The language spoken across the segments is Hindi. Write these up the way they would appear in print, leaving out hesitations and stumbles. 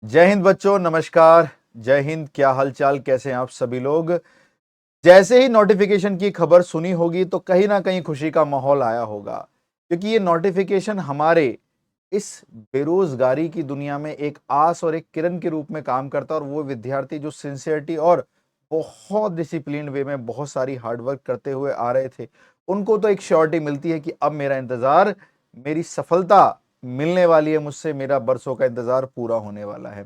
जय हिंद बच्चों, नमस्कार। जय हिंद। क्या हालचाल, कैसे हैं आप सभी लोग। जैसे ही नोटिफिकेशन की खबर सुनी होगी तो कहीं ना कहीं खुशी का माहौल आया होगा, क्योंकि ये नोटिफिकेशन हमारे इस बेरोजगारी की दुनिया में एक आस और एक किरण के रूप में काम करता है। और वो विद्यार्थी जो सिंसियरिटी और बहुत डिसिप्लिन वे में बहुत सारी हार्डवर्क करते हुए आ रहे थे, उनको तो एक श्योरिटी मिलती है कि अब मेरा इंतजार, मेरी सफलता मिलने वाली है, मुझसे मेरा बरसों का इंतजार पूरा होने वाला है।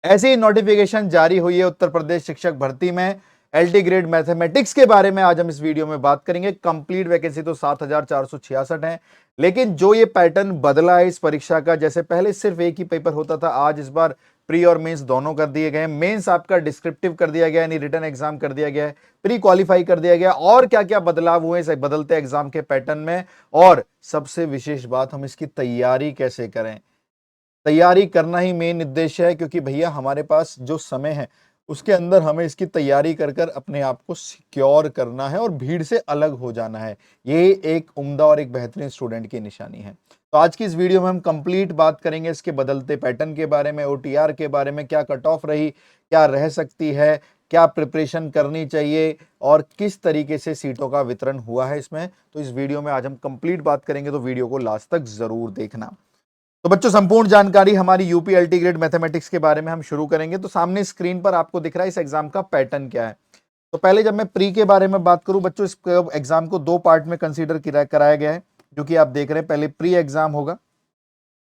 ऐसी ही नोटिफिकेशन जारी हुई है उत्तर प्रदेश शिक्षक भर्ती में। एलटी ग्रेड मैथमेटिक्स के बारे में आज हम इस वीडियो में बात करेंगे। कंप्लीट वैकेंसी तो 7,466 है, लेकिन जो ये पैटर्न बदला है इस परीक्षा का, जैसे पहले सिर्फ एक ही पेपर होता था, आज इस बार प्री और मेंस दोनों कर दिए गए। मेंस आपका डिस्क्रिप्टिव कर दिया गया, यानी रिटन एग्जाम कर दिया गया है, प्री क्वालिफाई कर दिया गया। और क्या क्या बदलाव हुए इस बदलते एग्जाम के पैटर्न में, और सबसे विशेष बात, हम इसकी तैयारी कैसे करें। तैयारी करना ही मेन उद्देश्य है, क्योंकि भैया हमारे पास जो समय है उसके अंदर हमें इसकी तैयारी कर कर अपने आप को सिक्योर करना है और भीड़ से अलग हो जाना है। ये एक उम्दा और एक बेहतरीन स्टूडेंट की निशानी है। तो आज की इस वीडियो में हम कंप्लीट बात करेंगे इसके बदलते पैटर्न के बारे में, ओटीआर के बारे में, क्या कट ऑफ रही, क्या रह सकती है, क्या प्रिपरेशन करनी चाहिए, और किस तरीके से सीटों का वितरण हुआ है इसमें। तो इस वीडियो में आज हम कंप्लीट बात करेंगे, तो वीडियो को लास्ट तक जरूर देखना। तो बच्चों, संपूर्ण जानकारी हमारी यूपी एलटी ग्रेड मैथमेटिक्स के बारे में हम शुरू करेंगे। तो सामने स्क्रीन पर आपको दिख रहा है इस एग्जाम का पैटर्न क्या है। तो पहले जब मैं प्री के बारे में बात करूं बच्चों, इस एग्जाम को दो पार्ट में कंसीडर कराया गया है, जो कि आप देख रहे हैं। पहले प्री एग्जाम होगा,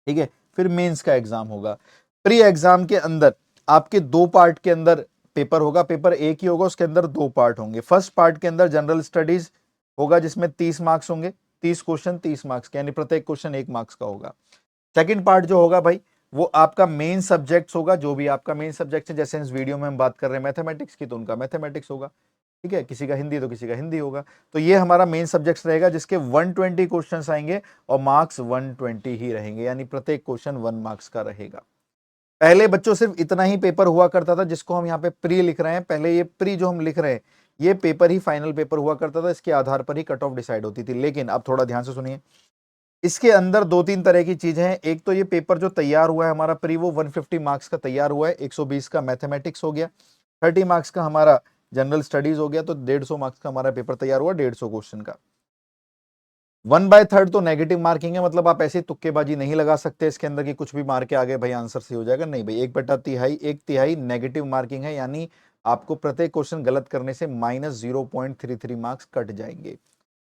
ठीक है, फिर मेंस का एग्जाम होगा। प्री एग्जाम के अंदर आपके दो पार्ट के अंदर पेपर होगा। पेपर एक ही होगा, उसके अंदर दो पार्ट होंगे। फर्स्ट पार्ट के अंदर जनरल स्टडीज होगा, जिसमें 30 मार्क्स होंगे, 30 क्वेश्चन 30 मार्क्स के, यानी प्रत्येक क्वेश्चन 1 मार्क्स का होगा। सेकंड पार्ट जो होगा भाई, वो आपका मेन सब्जेक्ट्स होगा, जो भी आपका मेन सब्जेक्ट है। जैसे इस वीडियो में हम बात कर रहे हैं मैथमेटिक्स की, तो उनका मैथमेटिक्स होगा, ठीक है। किसी का हिंदी तो किसी का हिंदी होगा। तो ये हमारा मेन सब्जेक्ट्स रहेगा, जिसके 120 क्वेश्चंस आएंगे और मार्क्स 120 ही रहेंगे, यानी प्रत्येक क्वेश्चन 1 मार्क्स का रहेगा। पहले बच्चों सिर्फ इतना ही पेपर हुआ करता था, जिसको हम यहाँ पे प्री लिख रहे हैं। पहले ये प्री जो हम लिख रहे हैं, ये पेपर ही फाइनल पेपर हुआ करता था, इसके आधार पर ही कट ऑफ डिसाइड होती थी। लेकिन अब थोड़ा ध्यान से सुनिए, इसके अंदर दो तीन तरह की चीजें हैं। एक तो ये पेपर जो तैयार हुआ है हमारा प्री, वो 150 मार्क्स का तैयार हुआ है। 120 का मैथमेटिक्स हो गया, 30 मार्क्स का हमारा जनरल स्टडीज हो गया, तो 150 मार्क्स का हमारा पेपर तैयार हुआ, 150 क्वेश्चन का। 1/3 तो नेगेटिव मार्किंग है, मतलब आप ऐसी तुक्केबाजी नहीं लगा सकते इसके अंदर कि कुछ भी मार के आगे भाई आंसर सही हो जाएगा। नहीं भाई, 1/3, एक तिहाई नेगेटिव मार्किंग है, यानी आपको प्रत्येक क्वेश्चन गलत करने से -0.33 मार्क्स कट जाएंगे।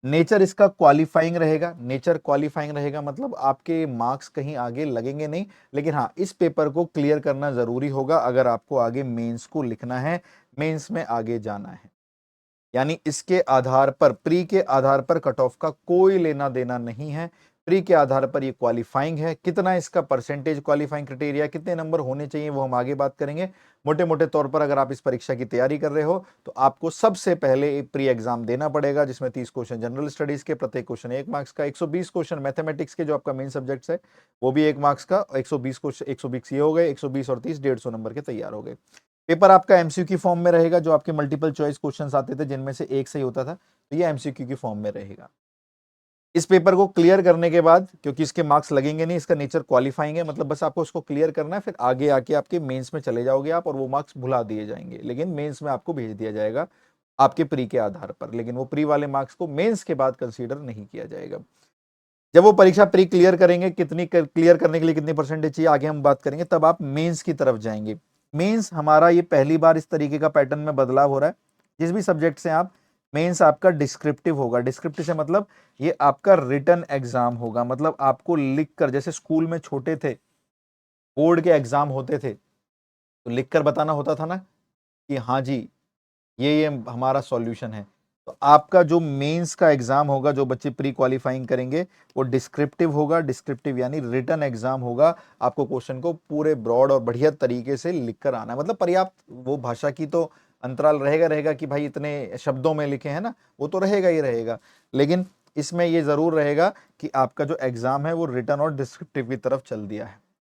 नेचर इसका क्वालिफाइंग रहेगा। नेचर क्वालिफाइंग रहेगा मतलब आपके मार्क्स कहीं आगे लगेंगे नहीं, लेकिन हाँ, इस पेपर को क्लियर करना जरूरी होगा अगर आपको आगे मेंस को लिखना है, मेंस में आगे जाना है। यानी इसके आधार पर, प्री के आधार पर कट ऑफ का कोई लेना देना नहीं है। प्री के आधार पर ये क्वालिफाइंग है। कितना इसका परसेंटेज क्वालिफाइंग क्राइटेरिया, कितने नंबर होने चाहिए, वो हम आगे बात करेंगे। मोटे मोटे तौर पर अगर आप इस परीक्षा की तैयारी कर रहे हो, तो आपको सबसे पहले एक प्री एग्जाम देना पड़ेगा, जिसमें 30 क्वेश्चन जनरल स्टडीज के, प्रत्येक क्वेश्चन 1 मार्क्स का, 120 क्वेश्चन मैथमेटिक्स के जो आपका मेन सब्जेक्ट है, वो भी 1 मार्क्स का, 120 क्वेश्चन, 120 ये हो गए, 120 और 30 150 नंबर के तैयार हो गए। पेपर आपका एमसीक्यू फॉर्म में रहेगा। जो आपके मल्टीपल चॉइस क्वेश्चंस आते थे, जिनमें से एक सही होता था, तो ये एमसीक्यू की फॉर्म में रहेगा। इस पेपर को क्लियर करने के बाद, क्योंकि इसके मार्क्स लगेंगे नहीं, इसका नेचर क्वालिफाइंग है, मतलब बस आपको उसको क्लियर करना है, फिर आगे आके आपके मेंस में चले जाओगे आप, और वो मार्क्स भुला दिए जाएंगे, लेकिन मेंस में आपको भेज दिया जाएगा आपके प्री के आधार पर। लेकिन वो प्री वाले मार्क्स को मेंस के बाद कंसीडर नहीं किया जाएगा। जब वो परीक्षा प्री क्लियर करेंगे, कितनी क्लियर करने के लिए कितनी परसेंटेज चाहिए, आगे हम बात करेंगे, तब आप मेंस की तरफ जाएंगे। मेंस हमारा ये पहली बार इस तरीके का पैटर्न में बदलाव हो रहा है। जिस भी सब्जेक्ट से आप, मेंस आपका डिस्क्रिप्टिव होगा। डिस्क्रिप्टिव से मतलब ये आपका रिटन एग्जाम होगा, मतलब आपको लिखकर, जैसे स्कूल में छोटे थे, बोर्ड के एग्जाम होते थे, तो लिखकर बताना होता था ना कि हाँ जी, ये हमारा सॉल्यूशन है। तो आपका जो मेंस का एग्जाम होगा, जो बच्चे प्री क्वालिफाइंग करेंगे, वो डिस्क्रिप्टिव होगा। डिस्क्रिप्टिव यानी रिटन एग्जाम होगा। आपको क्वेश्चन को पूरे ब्रॉड और बढ़िया तरीके से लिखकर आना है, मतलब पर्याप्त वो भाषा की तो अंतराल रहेगा रहेगा कि भाई इतने शब्दों में लिखे हैं ना, वो तो रहेगा ही रहेगा। लेकिन इसमें ये जरूर रहेगा कि आपका जो एग्जाम है वो रिटन और डिस्क्रिप्टिव की तरफ चल दिया है,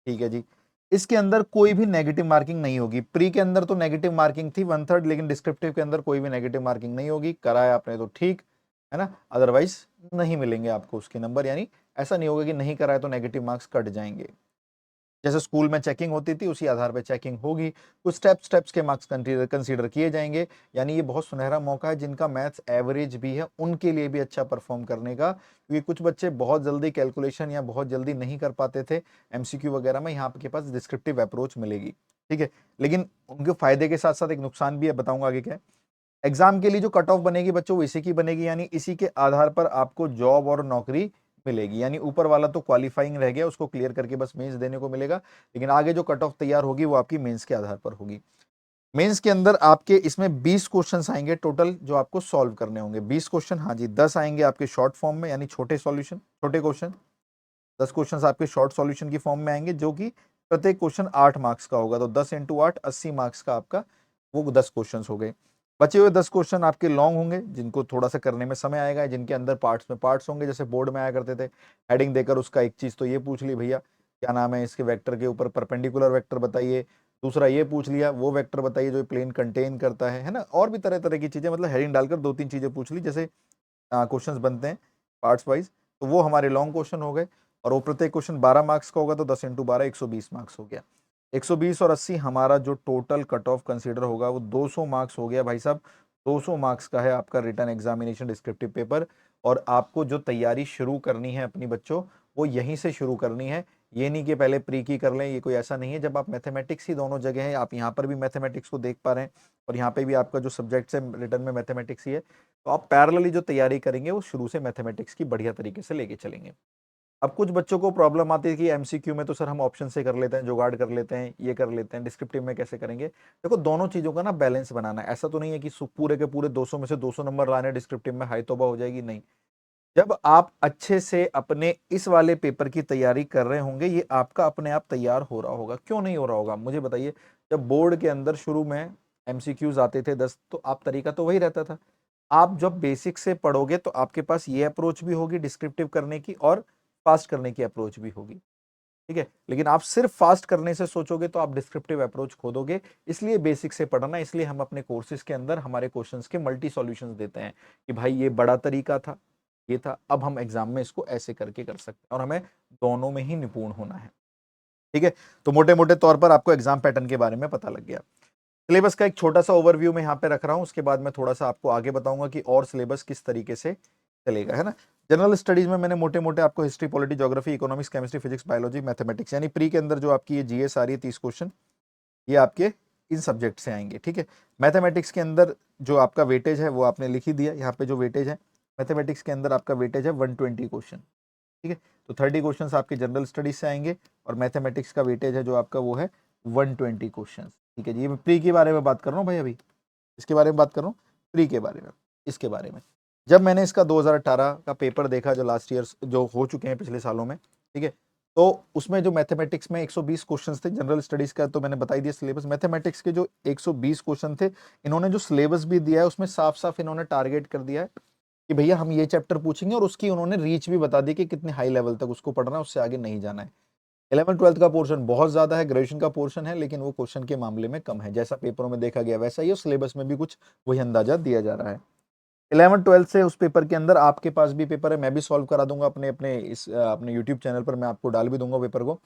ठीक है जी। इसके अंदर कोई भी नेगेटिव मार्किंग नहीं होगी। प्री के अंदर तो नेगेटिव मार्किंग थी 1/3, लेकिन डिस्क्रिप्टिव के अंदर कोई भी नेगेटिव मार्किंग नहीं होगी। कराया आपने तो ठीक है ना, अदरवाइज नहीं मिलेंगे आपको उसके नंबर, यानी ऐसा नहीं होगा कि नहीं कराया तो नेगेटिव मार्क्स कट जाएंगे। जैसे स्कूल में चेकिंग होती थी उसी आधार पे चेकिंग होगी, कुछ स्टेप्स के मार्क्स कंसीडर किए जाएंगे। यानी ये बहुत सुनहरा मौका है जिनका मैथ्स एवरेज भी है उनके लिए भी अच्छा परफॉर्म करने का, क्योंकि कुछ बच्चे बहुत जल्दी कैलकुलेशन या बहुत जल्दी नहीं कर पाते थे एमसीक्यू वगैरह में, यहाँ के पास डिस्क्रिप्टिव अप्रोच मिलेगी, ठीक है। लेकिन उनके फायदे के साथ साथ एक नुकसान भी है, बताऊंगा आगे क्या है। एग्जाम के लिए जो कट ऑफ बनेगी बच्चों वो इसी की बनेगी, यानी इसी के आधार पर आपको जॉब और नौकरी मिलेगी। यानी ऊपर वाला तो क्वालिफाइंग रह गया, उसको क्लियर करके बस मेंस देने को मिलेगा, लेकिन आगे जो कट ऑफ तैयार होगी वो आपकी मेंस के आधार पर होगी। मेंस के अंदर आपके इसमें 20 क्वेश्चंस आएंगे टोटल जो आपको सॉल्व करने होंगे। 20 क्वेश्चन, हाँ जी, 10 आएंगे आपके शॉर्ट फॉर्म में यानी छोटे सॉल्यूशन, छोटे क्वेश्चन। 10 क्वेश्चन आपके शॉर्ट सॉल्यूशन की फॉर्म में आएंगे, जो कि प्रत्येक क्वेश्चन 8 मार्क्स का होगा, तो 10 इंटू 8 80 मार्क्स का आपका वो 10 क्वेश्चन हो गए। बचे हुए 10 क्वेश्चन आपके लॉन्ग होंगे, जिनको थोड़ा सा करने में समय आएगा, जिनके अंदर पार्ट्स में पार्ट्स होंगे, जैसे बोर्ड में आया करते थे हेडिंग देकर उसका एक चीज तो ये पूछ ली भैया क्या नाम है इसके वेक्टर के ऊपर परपेंडिकुलर वेक्टर बताइए, दूसरा ये पूछ लिया वो वेक्टर बताइए जो प्लेन कंटेन करता है ना, और भी तरह तरह की चीजें, मतलब हेडिंग डालकर 2-3 चीजें पूछ ली, जैसे क्वेश्चंस बनते हैं पार्ट्स वाइज, तो वो हमारे लॉन्ग क्वेश्चन हो गए। और वो प्रत्येक क्वेश्चन 12 मार्क्स का होगा, तो 10 इंटू 12 120 मार्क्स हो गया। 120 और 80 हमारा जो टोटल कट ऑफ कंसीडर होगा वो 200 मार्क्स हो गया भाई साहब। 200 मार्क्स का है आपका रिटन एग्जामिनेशन डिस्क्रिप्टिव पेपर। और आपको जो तैयारी शुरू करनी है अपनी बच्चों, वो यहीं से शुरू करनी है। ये नहीं कि पहले प्री की कर लें, ये कोई ऐसा नहीं है। जब आप मैथमेटिक्स ही दोनों जगह है, आप यहाँ पर भी मैथमेटिक्स को देख पा रहे हैं और यहाँ पे भी आपका जो सब्जेक्ट है रिटर्न में मैथमेटिक्स ही है, तो आप पैरेलली जो तैयारी करेंगे वो शुरू से मैथमेटिक्स की बढ़िया तरीके से लेके चलेंगे। अब कुछ बच्चों को प्रॉब्लम आती है कि एमसीक्यू में तो सर हम ऑप्शन से कर लेते हैं, जुगाड़ कर लेते हैं, ये कर लेते हैं, डिस्क्रिप्टिव में कैसे करेंगे। देखो दोनों चीजों का ना बैलेंस बनाना है। ऐसा तो नहीं है कि पूरे के पूरे 200 में से 200 नंबर लाने डिस्क्रिप्टिव में, हाई तौबा हो जाएगी, नहीं। जब आप अच्छे से अपने इस वाले पेपर की तैयारी कर रहे होंगे, ये आपका अपने आप तैयार हो रहा होगा। क्यों नहीं हो रहा होगा मुझे बताइए। जब बोर्ड के अंदर शुरू में एमसीक्यूज आते थे 10, तो आप तरीका तो वही रहता था। आप जब बेसिक से पढ़ोगे तो आपके पास ये अप्रोच भी होगी डिस्क्रिप्टिव करने की और फास्ट करने की अप्रोच भी होगी, ठीक है। लेकिन आप सिर्फ फास्ट करने से सोचोगे तो आप डिस्क्रिप्टिव अप्रोच खो दोगे। इसलिए बेसिक से पढ़ना, इसलिए हम अपने कोर्सेज के अंदर हमारे क्वेश्चंस के मल्टी सॉल्यूशंस देते हैं कि भाई ये बड़ा तरीका था, ये था, अब हम एग्जाम में इसको ऐसे करके कर सकते हैं, और हमें दोनों में ही निपुण होना है, ठीक है। तो मोटे मोटे तौर पर आपको एग्जाम पैटर्न के बारे में पता लग गया। सिलेबस का एक छोटा सा ओवरव्यू मैं यहाँ पे रख रहा हूँ, उसके बाद मैं थोड़ा सा आपको आगे बताऊंगा कि और सिलेबस किस तरीके से चलेगा, है ना। जनरल स्टडीज में मैंने मोटे मोटे आपको history, polity, geography, economics, chemistry, physics, biology, mathematics, यानी प्री के अंदर जो आपकी ये जीएस आ रही है 30 क्वेश्चन, ये आपके इन सब्जेक्ट से आएंगे, ठीक है। मैथमेटिक्स के अंदर जो आपका वेटेज है वो आपने लिख ही दिया यहाँ पे, जो वेटेज है मैथमेटिक्स के अंदर आपका वेटेज है 120 क्वेश्चन, ठीक है। तो 30 क्वेश्चन आपके जनरल स्टडीज से आएंगे और मैथमेटिक्स का वेटेज है जो आपका वो है 120 क्वेश्चन, ठीक है जी। मैं प्री के बारे में बात कर रहा हूँ भाई, अभी इसके बारे में बात कर रहा हूँ, प्री के बारे में। इसके बारे में जब मैंने इसका 2018 का पेपर देखा, जो लास्ट ईयर जो हो चुके हैं पिछले सालों में, ठीक है, तो उसमें जो मैथमेटिक्स में 120 क्वेश्चंस थे, जनरल स्टडीज का तो मैंने बता ही दिया सिलेबस, मैथमेटिक्स के जो 120 क्वेश्चन थे, इन्होंने जो सिलेबस भी दिया है उसमें साफ साफ इन्होंने टारगेट कर दिया है कि भैया हम ये चैप्टर पूछेंगे, और उसकी उन्होंने रीच भी बता दी कि कितने हाई लेवल तक उसको पढ़ना है, उससे आगे नहीं जाना है। 11th-12th का पोर्शन बहुत ज्यादा है, ग्रेजुएशन का पोर्शन है, लेकिन वो क्वेश्चन के मामले में कम है। जैसा पेपरों में देखा गया वैसा ही है, सिलेबस में भी कुछ वही अंदाजा दिया जा रहा है। 11th-12th से उस पेपर के अंदर आपके पास भी पेपर है, मैं भी सॉल्व करा दूंगा अपने अपने इस अपने यूट्यूब चैनल पर, मैं आपको डाल भी दूंगा पेपर को।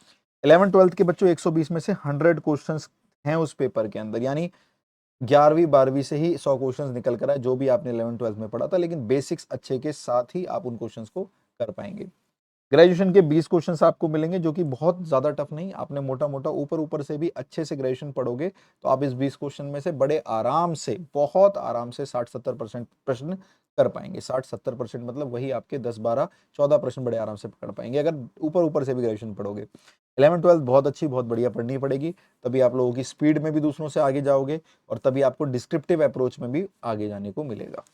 11th-12th के बच्चों 120 में से 100 क्वेश्चंस हैं उस पेपर के अंदर, यानी 11वीं 12वीं से ही 100 क्वेश्चंस निकल कर आए, जो भी आपने 11th-12th में पढ़ा था, लेकिन बेसिक्स अच्छे के साथ ही आप उन क्वेश्चंस को कर पाएंगे। ग्रेजुएशन के 20 क्वेश्चंस आपको मिलेंगे, जो कि बहुत ज्यादा टफ नहीं, आपने मोटा मोटा ऊपर ऊपर से भी अच्छे से ग्रेजुएशन पढ़ोगे तो आप इस 20 क्वेश्चन में से बड़े आराम से, बहुत आराम से 60-70% प्रश्न कर पाएंगे। 60-70% मतलब वही आपके 10-12-14 प्रश्न बड़े आराम से पकड़ पाएंगे, अगर ऊपर ऊपर से भी ग्रेजुएशन पढ़ोगे। 11th-12th बहुत अच्छी, बहुत बढ़िया पढ़नी पड़ेगी, तभी आप लोगों की स्पीड में भी दूसरों से आगे जाओगे, और तभी आपको डिस्क्रिप्टिव अप्रोच में भी आगे जाने को मिलेगा।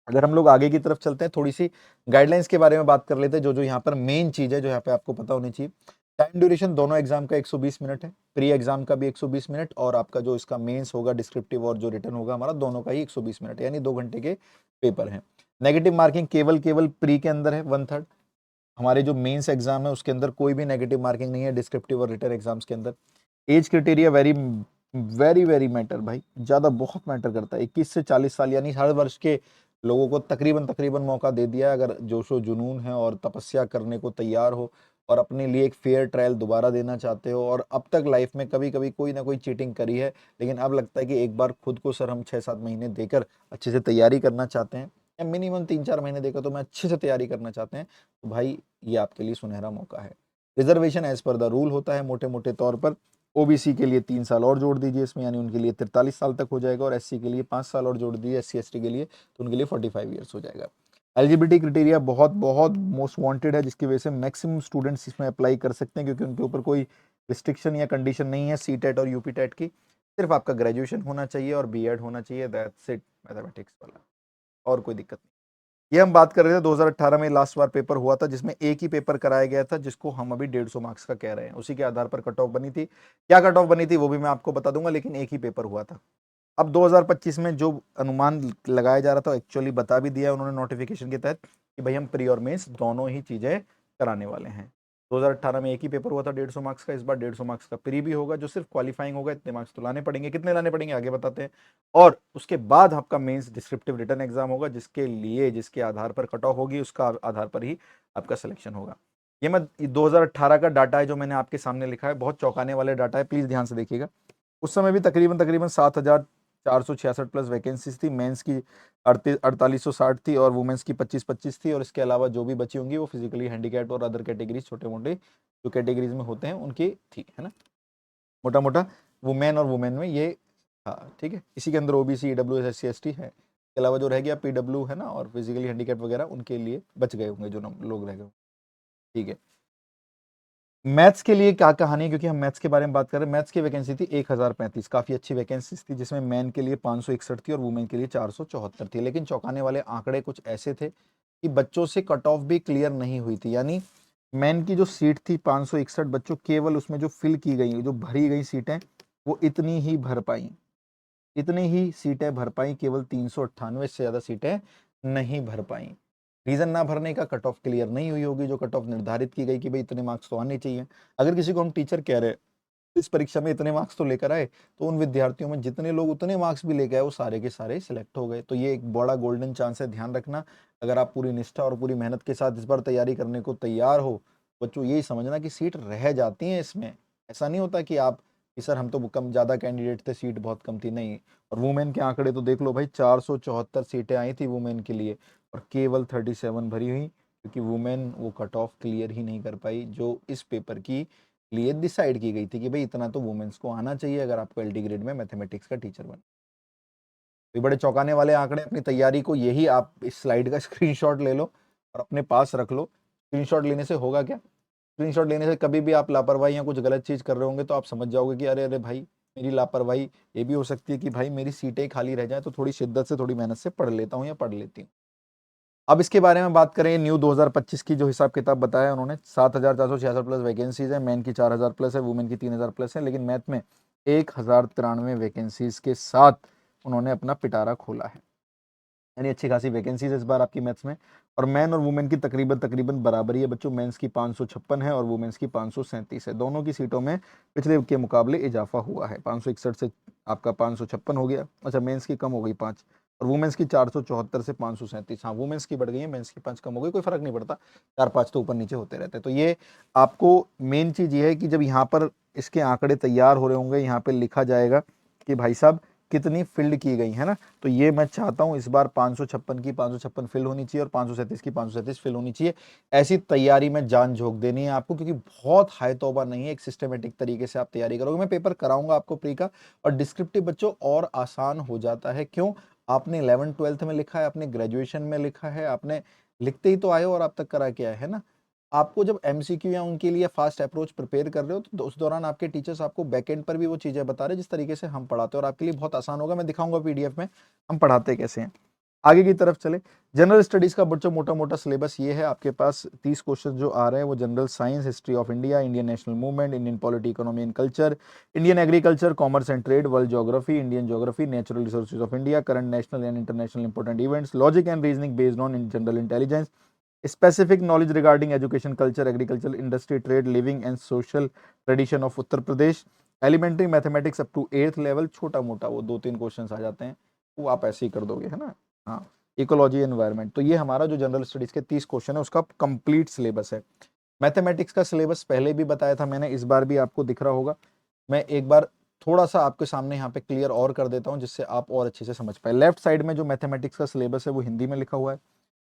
अगर हम लोग आगे की तरफ चलते हैं, थोड़ी सी गाइडलाइंस के बारे में बात कर लेते हैं, जो जो यहाँ पर मेन चीज है जो यहाँ पे आपको पता होनी चाहिए। टाइम ड्यूरेशन दोनों एग्जाम का 120 मिनट है, प्री एग्जाम का भी 120 मिनट, और आपका जो इसका मेंस होगा डिस्क्रिप्टिव और जो रिटर्न होगा हमारा, दोनों का ही 120 मिनट है, यानी 2 घंटे के पेपर है। नेगेटिव मार्किंग केवल प्री के अंदर है 1/3। हमारे जो मेंस एग्जाम है उसके अंदर कोई भी नेगेटिव मार्किंग नहीं है, डिस्क्रिप्टिव और रिटर्न एग्जाम्स के अंदर। Age criteria very very very matter भाई, ज्यादा बहुत मैटर करता है। 21 से 40 साल यानी हर वर्ष के लोगों को तकरीबन तकरीबन मौका दे दिया है, अगर जोशो जुनून है और तपस्या करने को तैयार हो और अपने लिए एक फेयर ट्रायल दोबारा देना चाहते हो, और अब तक लाइफ में कभी कभी कोई ना कोई चीटिंग करी है, लेकिन अब लगता है कि एक बार खुद को सर हम 6-7 महीने देकर अच्छे से तैयारी करना चाहते हैं, या मिनिमम 3-4 महीने देकर तो मैं अच्छे से तैयारी करना चाहते हैं, तो भाई ये आपके लिए सुनहरा मौका है। Reservation as per the rule होता है मोटे मोटे तौर पर। ओबीसी के लिए 3 साल और जोड़ दीजिए इसमें, यानी उनके लिए 43 साल तक हो जाएगा, और एससी के लिए 5 साल और जोड़ दीजिए, एससी एसटी के लिए तो उनके लिए 45 ईयर्स हो जाएगा। एलिजिबिलिटी क्राइटेरिया बहुत बहुत मोस्ट वांटेड है, जिसकी वजह से मैक्सिमम स्टूडेंट्स इसमें अप्लाई कर सकते हैं, क्योंकि उनके ऊपर कोई रिस्ट्रिक्शन या कंडीशन नहीं है सीटेट और यूपीटेट की। सिर्फ आपका ग्रेजुएशन होना चाहिए और बीएड होना चाहिए, दैट्स इट, मैथमेटिक्स वाला, और कोई दिक्कत नहीं। ये हम बात कर रहे थे 2018 में लास्ट बार पेपर हुआ था, जिसमें एक ही पेपर कराया गया था, जिसको हम अभी 150 मार्क्स का कह रहे हैं, उसी के आधार पर कट ऑफ बनी थी। क्या कट ऑफ बनी थी वो भी मैं आपको बता दूंगा, लेकिन एक ही पेपर हुआ था। अब 2025 में जो अनुमान लगाया जा रहा था एक्चुअली बता भी दिया उन्होंने नोटिफिकेशन के तहत कि भाई हम प्री और मेंस दोनों ही चीजें कराने वाले हैं। 2018 में एक ही पेपर हुआ था 150 मार्क्स का, इस बार 150 मार्क्स का प्री भी होगा, जो सिर्फ क्वालिफाइंग होगा, इतने मार्क्स तो लाने पड़ेंगे, कितने लाने पड़ेंगे आगे बताते हैं। और उसके बाद आपका मेंस डिस्क्रिप्टिव रिटन एग्जाम होगा, जिसके लिए जिसके आधार पर कट ऑफ होगी उसका आधार पर ही आपका सिलेक्शन होगा। ये मैं 2018 का डाटा है जो मैंने आपके सामने लिखा है, बहुत चौंकाने वाले डाटा है, प्लीज ध्यान से देखिएगा। उस समय भी तकरीबन तकरीबन 7,466 प्लस वैकेंसीज थी, मेंस की 4860 थी और वुमेन्स की 2525 थी, और इसके अलावा जो भी बची होंगी वो फिजिकली हैंडीकैप्ड और अदर कैटेगरीज छोटे मोटे जो कैटेगरीज में होते हैं उनकी थी, है ना, मोटा मोटा वुमेन और वुमेन में ये। हाँ ठीक है, इसी के अंदर OBC EW S C S T है, इसके अलावा जो रह गया पीडब्ल्यू है ना, और फिजिकली हैंडीकैप्ड वगैरह उनके लिए बच गए होंगे जो लोग रह गए, ठीक है। मैथ्स के लिए क्या कहानी है, क्योंकि हम मैथ्स के बारे में बात कर रहे हैं। मैथ्स की वैकेंसी थी 1035, काफी अच्छी वैकेंसी थी, जिसमें मैन के लिए 561 थी और वुमेन के लिए 474 थी। लेकिन चौंकाने वाले आंकड़े कुछ ऐसे थे कि बच्चों से कट ऑफ भी क्लियर नहीं हुई थी, यानी मैन की जो सीट थी 561 बच्चों, केवल उसमें जो फिल की गई जो भरी गई सीटें वो इतनी ही भर पाई, इतनी ही सीटें भर पाई, केवल 398 से ज्यादा सीटें नहीं भर पाई। रीजन ना भरने का, कट ऑफ क्लियर नहीं हुई होगी, जो कट ऑफ निर्धारित की गई कि भाई इतने मार्क्स तो आने चाहिए। अगर किसी को हम टीचर कह रहे हैं इस परीक्षा में इतने मार्क्स तो लेकर आए, तो उन विद्यार्थियों में जितने लोग उतने मार्क्स भी लेके आए वो सारे के सारे सिलेक्ट हो गए। तो ये एक बड़ा गोल्डन चांस है, ध्यान रखना। अगर आप पूरी निष्ठा और पूरी मेहनत के साथ इस बार तैयारी करने को तैयार हो, बच्चों यही समझना कि सीट रह जाती है इसमें। ऐसा नहीं होता कि आप कि सर हम तो कम ज्यादा कैंडिडेट थे, सीट बहुत कम थी, नहीं। और वुमेन के आंकड़े तो देख लो भाई, 474 सीटें आई थी वुमेन के लिए और केवल 37 भरी हुई, क्योंकि वुमेन वो कट ऑफ क्लियर ही नहीं कर पाई जो इस पेपर की लिए डिसाइड की गई थी कि भाई इतना तो वुमेन्स को आना चाहिए अगर आपको एलडी ग्रेड में मैथमेटिक्स का टीचर बना। तो बड़े चौंकाने वाले आंकड़े, अपनी तैयारी को यही आप इस स्लाइड का स्क्रीनशॉट ले लो और अपने पास रख लो। स्क्रीनशॉट लेने से होगा क्या, स्क्रीनशॉट लेने से कभी भी आप लापरवाही या कुछ गलत चीज कर रहे होंगे तो आप समझ जाओगे कि अरे अरे भाई मेरी लापरवाही ये भी हो सकती है कि भाई मेरी सीटें खाली रह जाए, तो थोड़ी शिद्दत से थोड़ी मेहनत से पढ़ लेता हूँ या पढ़ लेती हूँ। अब इसके बारे में बात करें, न्यू 2025 की जो हिसाब किताब बताया उन्होंने, 7,466 प्लस वैकेंसीज है, मैन की 4,000 प्लस है, वुमेन की 3,000 प्लस है, लेकिन मैथ में 1,093 वैकेंसीज के साथ उन्होंने अपना पिटारा खोला है, यानी अच्छी खासी वैकेंसीज इस बार आपकी मैथ्स में। और मैन और वुमेन की तकरीबन तकरीबन बराबरी है बच्चों, मेंस की 556 है और वुमेन्स की 537 है। दोनों की सीटों में पिछले के मुकाबले इजाफा हुआ है, 561 से आपका 556 हो गया। अच्छा, मेंस की कम हो गई 5, और वुमेन्स की 474 से 537। हाँ, वुमेन्स की बढ़ गई है, मेंस की 5 कम हो गई, कोई फर्क नहीं पड़ता, 4-5 तो ऊपर नीचे होते रहते हैं। तो ये आपको मेन चीज ये है कि जब यहाँ पर इसके आंकड़े तैयार हो रहे होंगे, यहाँ पे लिखा जाएगा कि भाई साहब कितनी फील्ड की गई है ना, तो ये मैं चाहता हूं इस बार 556 की 556 फिल होनी चाहिए और 537 की 537 फिल होनी चाहिए। ऐसी तैयारी में जान झोंक देनी है आपको, क्योंकि बहुत हाई तौबा नहीं है, एक सिस्टमेटिक तरीके से आप तैयारी करोगे। मैं पेपर कराऊंगा आपको प्री का, और डिस्क्रिप्टिव बच्चों और आसान हो जाता है। क्यों? आपने 11th-12th में लिखा है, आपने ग्रेजुएशन में लिखा है, आपने लिखते ही तो आए हो और आप तक करा के आए है ना। आपको जब एमसीक्यू या उनके लिए फास्ट अप्रोच प्रिपेयर कर रहे हो, तो उस दौरान आपके टीचर्स आपको बैकएंड पर भी वो चीजें बता रहे हैं जिस तरीके से हम पढ़ाते हैं, और आपके लिए बहुत आसान होगा। मैं दिखाऊंगा पीडीएफ में हम पढ़ाते कैसे हैं। आगे की तरफ चले, जनरल स्टडीज का बच्चों मोटा मोटा सिलेबस ये है आपके पास। 30 क्वेश्चन जो आ रहे हैं वो general science, history of India, Indian national movement, Indian polity, economy and culture, Indian agriculture, commerce and trade, world geography, Indian geography, natural resources of India, current national and international important events, logic and reasoning based on in general intelligence, specific knowledge regarding education, culture, agriculture, industry, trade, living and social tradition of Uttar Pradesh, elementary mathematics up to 8th level, छोटा मोटा वो 2-3 क्वेश्चन आ जाते हैं, वो आप ऐसे ही कर दोगे, है ना। हाँ, इकोलॉजी एनवायरनमेंट, तो ये हमारा जो जनरल स्टडीज के 30 क्वेश्चन है उसका कंप्लीट सिलेबस है। मैथमेटिक्स का सिलेबस पहले भी बताया था मैंने, इस बार भी आपको दिख रहा होगा। मैं एक बार थोड़ा सा आपके सामने यहाँ पे क्लियर और कर देता हूँ जिससे आप और अच्छे से समझ पाए। लेफ्ट साइड में जो मैथमेटिक्स का सिलेबस है वो हिंदी में लिखा हुआ है,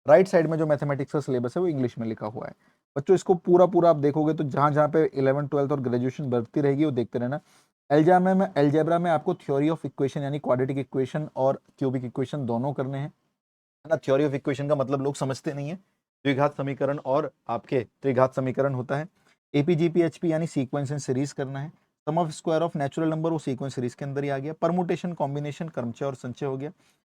राइट साइड में जो मैथमेटिक्स का सिलेबस है वो इंग्लिश में लिखा हुआ है। बच्चों इसको पूरा पूरा आप देखोगे तो जहां जहां पे 11th 12th और ग्रेजुएशन बढ़ती रहेगी वो देखते रहना। एलजेब्रा में आपको थ्योरी ऑफ इक्वेशन यानी क्वाड्रेटिक इक्वेशन और क्यूबिक इक्वेशन दोनों करने हैं, है ना। थ्योरी ऑफ इक्वेशन का मतलब लोग समझते नहीं है, द्विघात समीकरण और आपके त्रिघात समीकरण होता है। एपीजीपीएचपी यानी सीक्वेंस एंड सीरीज करना है। Sum of square of natural number वो सीक्वेंस सीरीज के अंदर ही आ गया। परमुटेशन कॉम्बिनेशन क्रमचय और संचय हो गया।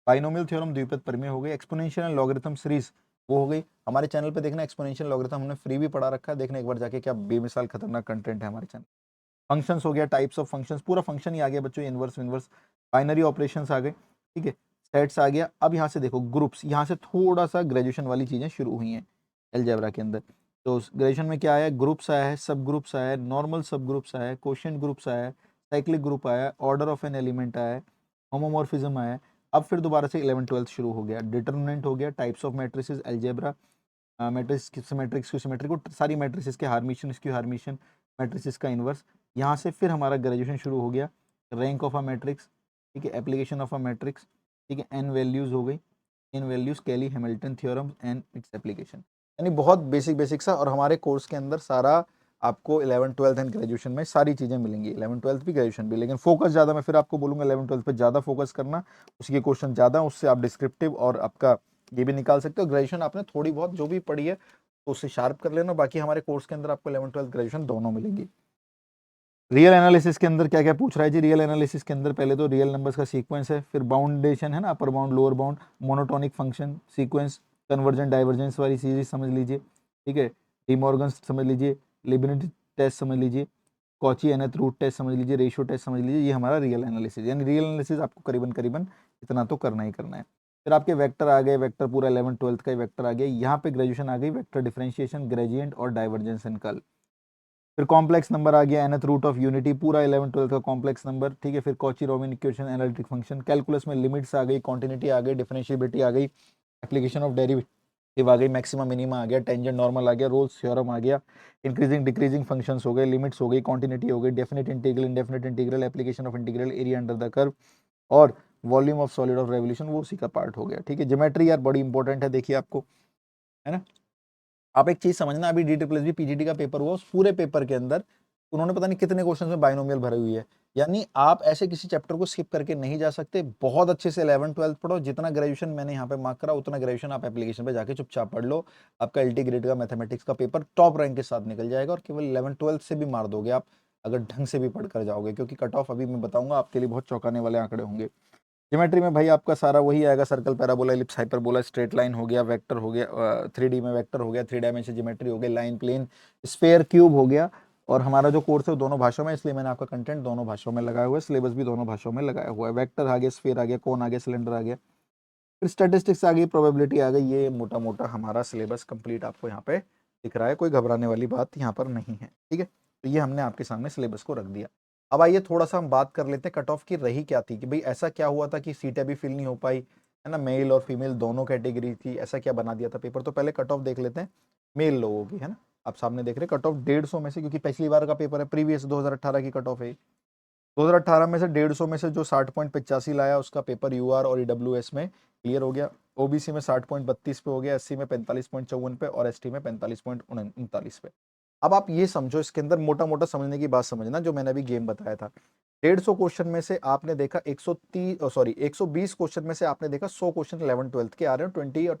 बाइनोमियल थ्योरम द्विपद प्रमेय हो गए। एक्सपोनेंशियल एंड लॉगरिथम सीरीज वो हो गई। हमारे चैनल पे देखना एक्सपोनेंशियल लॉगरिथम हमने फ्री भी पढ़ा रखा है, देखना एक बार जाके, क्या बेमिसाल खतरनाक कंटेंट है हमारे चैनल। फंक्शंस हो गया, टाइप्स ऑफ फंक्शंस, पूरा फंक्शन ही आ गया बच्चों, इनवर्स विनवर्स, बाइनरी ऑपरेशंस आ गए, ठीक है। सेट्स आ गया। अब यहाँ से देखो ग्रुप्स, यहाँ से थोड़ा सा ग्रेजुएशन वाली चीजें शुरू हुई हैं अलजेब्रा के अंदर। तो ग्रेजुएशन में क्या आया, ग्रुप्स आया है, सब ग्रुप्स आया है, नॉर्मल सब ग्रुप्स आया है, क्वोशिएंट ग्रुप्स आया है, साइक्लिक ग्रुप आया है, ऑर्डर ऑफ एन एलिमेंट आया है, होमोमॉर्फिज्म आया है। अब फिर दोबारा से 11 12 शुरू हो गया, डिटरमिनेंट हो गया, types of matrices algebra, matrix symmetric skew symmetric वो सारी मैट्रिसेस के हार्मिशन स्क्यू हार्मिशन, मैट्रिसेस का इन्वर्स। यहाँ से फिर हमारा ग्रेजुएशन शुरू हो गया, रैंक ऑफ अ मैट्रिक्स, ठीक है, एप्लीकेशन ऑफ अ मैट्रिक्स, ठीक है, एन वैल्यूज हो गई, इन values, Cayley Hamilton theorem and its application, यानी बहुत बेसिक बेसिक सा। और हमारे कोर्स के अंदर सारा आपको 11 12 एंड ग्रेजुएशन में सारी चीज़ें मिलेंगी, 11 12 भी ग्रेजुएशन भी, लेकिन फोकस ज़्यादा मैं फिर आपको बोलूँगा 11 12 पे ज़्यादा फोकस करना, उसके क्वेश्चन ज़्यादा, उससे आप डिस्क्रिप्टिव और आपका ये भी निकाल सकते हो। ग्रेजुएशन आपने थोड़ी बहुत जो भी पढ़ी है तो उससे शार्प कर लेना, बाकी हमारे कोर्स के अंदर आपको 11 12 ग्रेजुएशन दोनों मिलेंगी। रियल एनालिसिस के अंदर क्या क्या पूछ रहा है जी, रियल एनालिसिस के अंदर पहले तो रियल नंबर्स का सीक्वेंस है, फिर बाउंडेशन है ना, upper bound lower bound, monotonic function sequence, convergent divergence वाली सीरीज समझ लीजिए, ठीक है, डिमॉर्गन समझ लीजिए, लिबनिट टेस्ट समझ लीजिए, कॉची एनथ रूट टेस्ट समझ लीजिए, रेशियो टेस्ट समझ लीजिए। ये हमारा रियल एनालिसिस, यानी रियल एनालिसिस आपको करीबन करीबन इतना तो करना ही करना है। फिर आपके वेक्टर आ गए, वेक्टर पूरा 11 12 का ही वेक्टर आ गया। यहाँ पे ग्रेजुएशन आ गई, वेक्टर डिफरेंशिएशन, ग्रेडियंट और डाइवर्जेंस एंड कर्ल। फिर कॉम्प्लेक्स नंबर आ गया, nth रूट ऑफ यूनिटी, पूरा 11 12 का कॉम्प्लेक्स नंबर, ठीक है। फिर Cauchy Roman equation, analytic function, calculus में लिमिट्स आ गई, कॉन्टिन्यूटी आ गई, डिफरेंशिएबिलिटी आ गई, एप्लीकेशन ऑफ डेरिवेटिव आ गई, मैक्सिमा मिनिमा आ गया, टेंजेंट नॉर्मल आ गया, रोल्स थ्योरम आ गया, इंक्रीजिंग डिक्रीजिंग फंक्शंस हो गए, लिमिट्स हो गई, कॉन्टिन्यूटी हो गई, definite integral, indefinite integral, application of integral, area under the curve और volume of solid of revolution, वो उसी का पार्ट हो गया, ठीक है। ज्योमेट्री यार बड़ी इंपॉर्टेंट है, देखिए आपको, है ना। आप एक चीज समझना, अभी D triple S B PGT का पेपर हुआ, उस पूरे पेपर के अंदर उन्होंने पता नहीं कितने क्वेश्चन में बाइनोमियल भरी हुई है। यानी आप ऐसे किसी चैप्टर को स्किप करके नहीं जा सकते, बहुत अच्छे से 11 12 पढ़ो, जितना ग्रेजुएशन मैंने यहाँ पे मार्क करा उतना ग्रेजुएशन आप एप्लीकेशन पे जाके चुपचाप पढ़ लो। आपका एलटी ग्रेड का मैथमेटिक्स का पेपर टॉप रैंक के साथ निकल जाएगा और केवल 11 12 से भी मार दोगे आप, अगर ढंग से भी पढ़ कर जाओगे, क्योंकि कट ऑफ अभी मैं बताऊंगा आपके लिए बहुत चौंकाने वाले आंकड़े होंगे। ज्योमेट्री में भाई आपका सारा वही आएगा, circle, parabola, ellipse, hyperbola, straight line हो गया, वेक्टर हो गया, 3D में वेक्टर हो गया, 3 डायमेंशन ज्योमेट्री हो गई, लाइन, प्लेन, स्फेयर, क्यूब हो गया। और हमारा जो कोर्स है वो दोनों भाषाओं में, इसलिए मैंने आपका कंटेंट दोनों भाषाओं में लगाया हुआ है, सिलेबस भी दोनों भाषाओं में लगाया हुआ है। वेक्टर आ गया, स्फेयर आ गया, कोन आ गया, सिलेंडर आ गया, फिर स्टैटिस्टिक्स आ गई, प्रोबेबिलिटी आ गई। ये मोटा मोटा हमारा सिलेबस कंप्लीट आपको यहाँ पे दिख रहा है, कोई घबराने वाली बात यहाँ पर नहीं है, ठीक है। तो ये हमने आपके सामने सिलेबस को रख दिया। अब आइए थोड़ा सा हम बात कर लेते हैं कट ऑफ की रही क्या थी, कि भाई ऐसा क्या हुआ था कि सीटें भी फिल नहीं हो पाई, है ना, मेल और फीमेल दोनों कैटेगरी थी, ऐसा क्या बना दिया था पेपर। तो पहले कट ऑफ देख लेते हैं मेल लोगों की, है ना। आप सामने देख रहे हैं कट ऑफ 150 में से, क्योंकि पिछली बार का पेपर है, प्रीवियस 2018 की कट ऑफ है। 2018 में से 150 में से जो 60.85 लाया उसका पेपर यूआर और ईडब्ल्यूएस में क्लियर हो गया। ओबीसी में 60.32 पे हो गया, एससी में 45.54 पे और एसटी में 45.39 पे। अब आप ये समझो, इसके अंदर मोटा मोटा समझने की बात समझना, जो मैंने अभी गेम बताया था। 150 क्वेश्चन में से आपने देखा 120 क्वेश्चन में से आपने देखा 100 क्वेश्चन 11 12 के आ रहे हैं, 20 और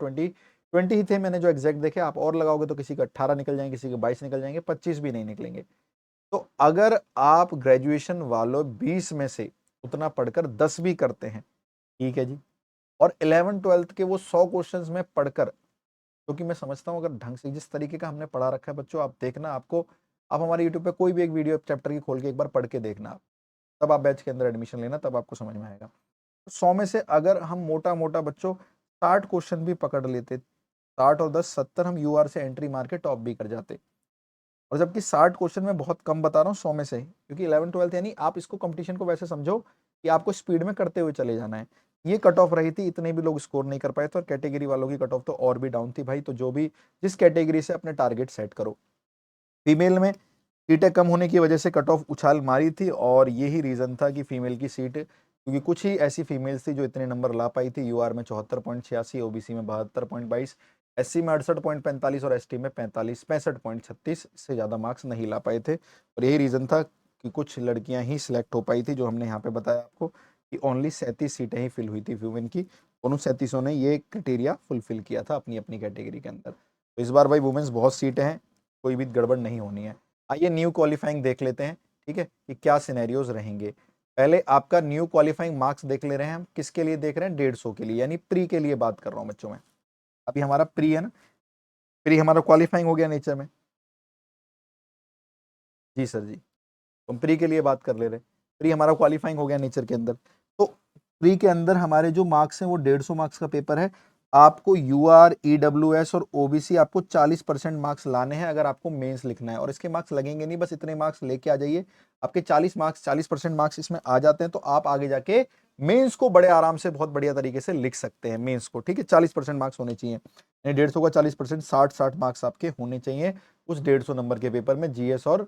20 ही थे मैंने जो एग्जैक्ट देखे। आप और लगाओगे तो किसी का 18 निकल जाएंगे, किसी के 22 निकल जाएंगे, 25 भी नहीं निकलेंगे। तो अगर आप ग्रेजुएशन वालों 20 में से उतना पढ़कर 10 भी करते हैं, ठीक है जी, और 11 12 के वो 100 क्वेश्चंस में पढ़कर, क्योंकि मैं समझता हूं अगर ढंग से जिस तरीके का हमने पढ़ा रखा है बच्चों, आप देखना, आपको, आप हमारे यूट्यूब पे कोई भी एक वीडियो चैप्टर की खोल के एक बार पढ़ के देखना आप, तब आप बैच के अंदर एडमिशन लेना, तब आपको समझ में आएगा। 100 में से अगर हम मोटा मोटा बच्चों 60 क्वेश्चन भी पकड़ लेते, 60 और 10 70, हम यूआर से एंट्री मार के टॉप भी कर जाते। और जबकि 60 क्वेश्चन में बहुत कम बता रहा हूँ 100 में से, क्योंकि 11 12 यानी आप इसको कंपटीशन को वैसे समझो कि आपको स्पीड में करते हुए चले जाना है। ये कट ऑफ रही थी, इतने भी लोग स्कोर नहीं कर पाए थे, और कैटेगरी वालों की कट ऑफ तो और भी डाउन थी भाई। तो जो भी जिस कैटेगरी से अपने टारगेट सेट करो, फीमेल में सीटें कम होने की वजह से कट ऑफ उछाल मारी थी और यही रीज़न था कि फीमेल की सीट, क्योंकि कुछ ही ऐसी फीमेल्स थी जो इतने नंबर ला पाई थी। यूआर में 74.86, ओबीसी में 72.22, एससी में 68.45 और एसटी में 65.36 से ज़्यादा मार्क्स नहीं ला पाए थे। और यही रीज़न था कि कुछ लड़कियां ही सिलेक्ट हो पाई थी, जो हमने यहाँ पे बताया आपको कि ओनली 37 सीटें ही फिल हुई थी वुमेन की। उन 37 ने ये क्राइटेरिया फुलफिल किया था अपनी अपनी कैटेगरी के अंदर। तो इस बार भाई वुमेन्स बहुत सीटें हैं, कोई भी गड़बड़ नहीं होनी है। आइए न्यू क्वालिफाइंग देख लेते हैं, ठीक है, कि क्या सिनेरियोज रहेंगे। पहले आपका न्यू क्वालिफाइंग मार्क्स देख ले रहे हैं हम। किसके लिए देख रहे हैं? 150 के लिए, यानी प्री के लिए बात कर रहा हूं बच्चों में। अभी हमारा प्री है ना, प्री हमारा क्वालिफाइंग हो गया नेचर में। जी सर जी, तो हम प्री के लिए बात कर ले रहे हैं। प्री हमारा क्वालिफाइंग हो गया नेचर के अंदर। तो प्री के अंदर हमारे जो मार्क्स हैं वो 150 मार्क्स का पेपर है। आपको यूआर, ईडब्ल्यूएस और ओबीसी आपको 40% मार्क्स लाने हैं अगर आपको मेंस लिखना है। और इसके मार्क्स लगेंगे नहीं, बस इतने मार्क्स लेके आ जाइए। आपके 40% मार्क्स इसमें आ जाते हैं तो आप आगे जाके मेंस को बड़े आराम से बहुत बढ़िया तरीके से लिख सकते हैं मेंस को, ठीक है। 40% मार्क्स होने चाहिए, यानी 150 का 40%, 60 मार्क्स आपके होने चाहिए उस 150 नंबर के पेपर में, जीएस और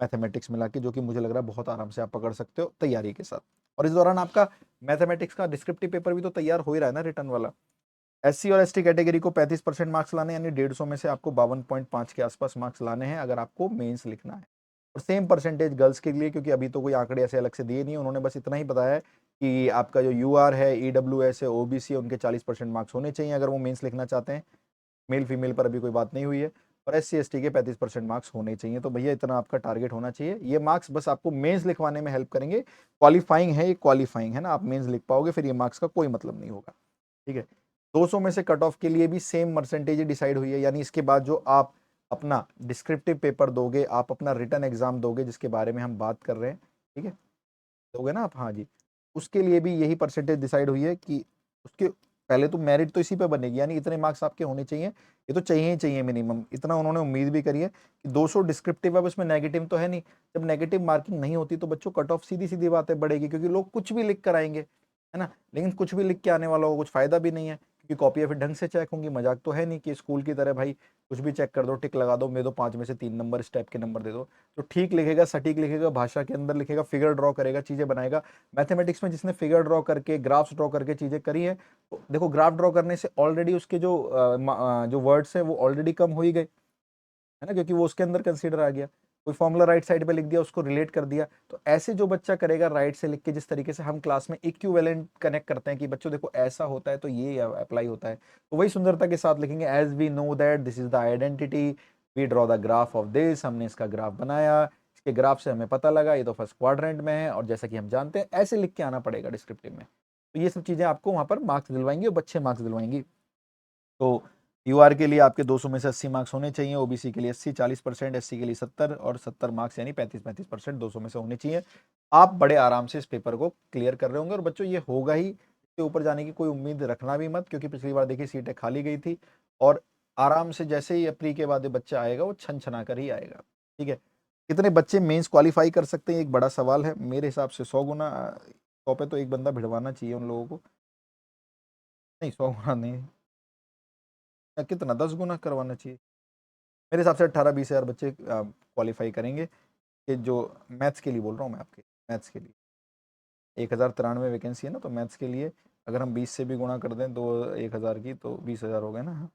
मैथमेटिक्स मिला के, जो कि मुझे लग रहा है बहुत आराम से आप पकड़ सकते हो तैयारी के साथ। और इस दौरान आपका मैथमेटिक्स का डिस्क्रिप्टिव पेपर भी तो तैयार हो ही रहा है ना, रिटर्न वाला। एससी और एसटी कैटेगरी को 35% मार्क्स लाने, यानी 150 में से आपको 52.5 के आसपास मार्क्स लाने हैं अगर आपको मेंस लिखना है। और सेम परसेंटेज गर्ल्स के लिए, क्योंकि अभी तो कोई आंकड़े ऐसे अलग से दिए नहीं, उन्होंने बस इतना ही बताया है कि आपका जो यूआर है, ईडब्ल्यूएस है, ओबीसी है, उनके 40% मार्क्स होने चाहिए अगर वो मेंस लिखना चाहते हैं। मेल फीमेल पर अभी कोई बात नहीं हुई है। और एससी एसटी के 35% मार्क्स होने चाहिए। तो भैया इतना आपका टारगेट होना चाहिए। ये मार्क्स बस आपको मेंस लिखवाने में हेल्प करेंगे। क्वालिफाइंग है, ये क्वालिफाइंग है ना, आप मेंस लिख पाओगे, फिर ये मार्क्स का कोई मतलब नहीं होगा, ठीक है। 200 में से कट ऑफ के लिए भी सेम परसेंटेज डिसाइड हुई है, यानी इसके बाद जो आप अपना डिस्क्रिप्टिव पेपर दोगे, आप अपना रिटर्न एग्जाम दोगे, जिसके बारे में हम बात कर रहे हैं, ठीक है, दोगे ना आप, हाँ जी, उसके लिए भी यही परसेंटेज डिसाइड हुई है कि उसके पहले तो मेरिट तो इसी पे बनेगी, यानी इतने मार्क्स आपके होने चाहिए। ये तो चाहिए ही चाहिए मिनिमम, इतना उन्होंने उम्मीद भी करी है कि 200 डिस्क्रिप्टिव, अब इसमें नेगेटिव तो है नहीं। जब नेगेटिव मार्किंग नहीं होती तो बच्चों कट ऑफ सीधी सीधी बातें बढ़ेगी, क्योंकि लोग कुछ भी लिख कर आएंगे, है ना। लेकिन कुछ भी लिख के आने वालों को कुछ फायदा भी नहीं है, क्योंकि कॉपियां फिर ढंग से चेक होंगी। मजाक तो है नहीं कि स्कूल की तरह भाई कुछ भी चेक कर दो, टिक लगा दो, मेरे दो 5 में से 3 नंबर, इस टाइप के नंबर दे दो। तो ठीक लिखेगा, सटीक लिखेगा, भाषा के अंदर लिखेगा, फिगर ड्रॉ करेगा, चीजें बनाएगा। मैथमेटिक्स में जिसने फिगर ड्रॉ करके, ग्राफ्स ड्रॉ करके चीजें करी है, तो देखो ग्राफ ड्रॉ करने से ऑलरेडी उसके जो वर्ड्स है वो ऑलरेडी कम हो ही गए, है ना, क्योंकि वो उसके अंदर कंसीडर आ गया। कोई फॉर्मूला राइट साइड पे लिख दिया, उसको रिलेट कर दिया। तो ऐसे जो बच्चा करेगा राइट से लिख के, जिस तरीके से हम क्लास में इक्विवेलेंट कनेक्ट करते हैं कि बच्चों देखो ऐसा होता है तो ये अप्लाई होता है, तो वही सुंदरता के साथ लिखेंगे। As we know that this is the identity, we draw the graph of this, हमने इसका ग्राफ बनाया, इसके ग्राफ से हमें पता लगा ये तो फर्स्ट क्वाड्रेंट में है, और जैसा कि हम जानते हैं, ऐसे लिख के आना पड़ेगा डिस्क्रिप्टिव में। तो ये सब चीजें आपको वहां पर मार्क्स दिलवाएंगी और अच्छे मार्क्स दिलवाएंगी। तो यूआर के लिए आपके 200 में से 80 मार्क्स होने चाहिए, ओबीसी के लिए 80, 40%, एससी के लिए 70, और 70 मार्क्स यानी 35% 200 में से होने चाहिए। आप बड़े आराम से इस पेपर को क्लियर कर रहे होंगे। और बच्चों ये होगा ही, इसके ऊपर जाने की कोई उम्मीद रखना भी मत, क्योंकि पिछली बार देखिए सीटें खाली गई थी। और आराम से जैसे ही अप्री के बाद ये बच्चा आएगा वो छन छना कर ही आएगा, ठीक है। कितने बच्चे मेंस क्वालिफाई कर सकते हैं, एक बड़ा सवाल है। मेरे हिसाब से 100 गुना, 100 पे तो एक बंदा भिड़वाना चाहिए उन लोगों को। नहीं, 100 गुना नहीं, या कितना, 10 गुना करवाना चाहिए मेरे हिसाब से। 18-20 हज़ार बच्चे क्वालिफाई करेंगे, कि जो मैथ्स के लिए बोल रहा हूँ मैं, आपके मैथ्स के लिए 1093 वैकेंसी है ना, तो मैथ्स के लिए अगर हम 20 से भी गुणा कर दें तो 1000 की, तो 20,000 हो गए ना। हाँ,